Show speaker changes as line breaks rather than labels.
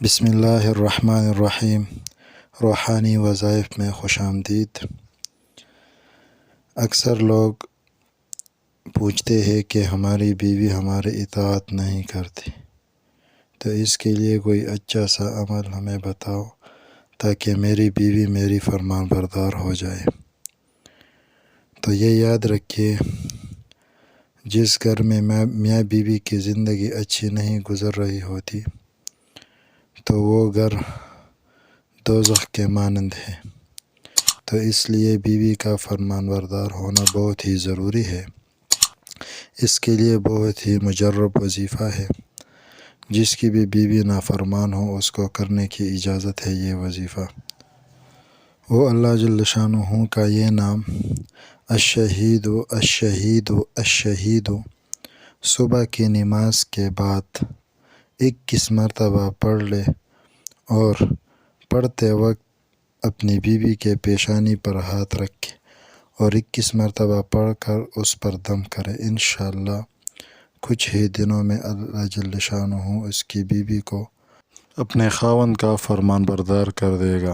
بسم اللہ الرحمن الرحیم۔ روحانی وظائف میں خوش آمدید۔ اکثر لوگ پوچھتے ہیں کہ ہماری بیوی ہماری اطاعت نہیں کرتی، تو اس کے لیے کوئی اچھا سا عمل ہمیں بتاؤ تاکہ میری بیوی میری فرمان بردار ہو جائے۔ تو یہ یاد رکھیے، جس گھر میں میاں بیوی کی زندگی اچھی نہیں گزر رہی ہوتی تو وہ گھر دوزخ کے مانند ہے۔ تو اس لیے بیوی کا فرمان بردار ہونا بہت ہی ضروری ہے۔ اس کے لیے بہت ہی مجرب وظیفہ ہے۔ جس کی بھی بیوی نافرمان ہو اس کو کرنے کی اجازت ہے یہ وظیفہ۔ وہ اللہ جل شانہ کا یہ نام الشہید الشہید الشہید صبح کی نماز کے بعد 21 مرتبہ پڑھ لے اور پڑھتے وقت اپنی بیوی کے پیشانی پر ہاتھ رکھے اور 21 مرتبہ پڑھ کر اس پر دم کرے۔ انشاءاللہ کچھ ہی دنوں میں اللہ جل شانہ اس کی بیوی کو اپنے خاوند کا فرمان بردار کر دے گا۔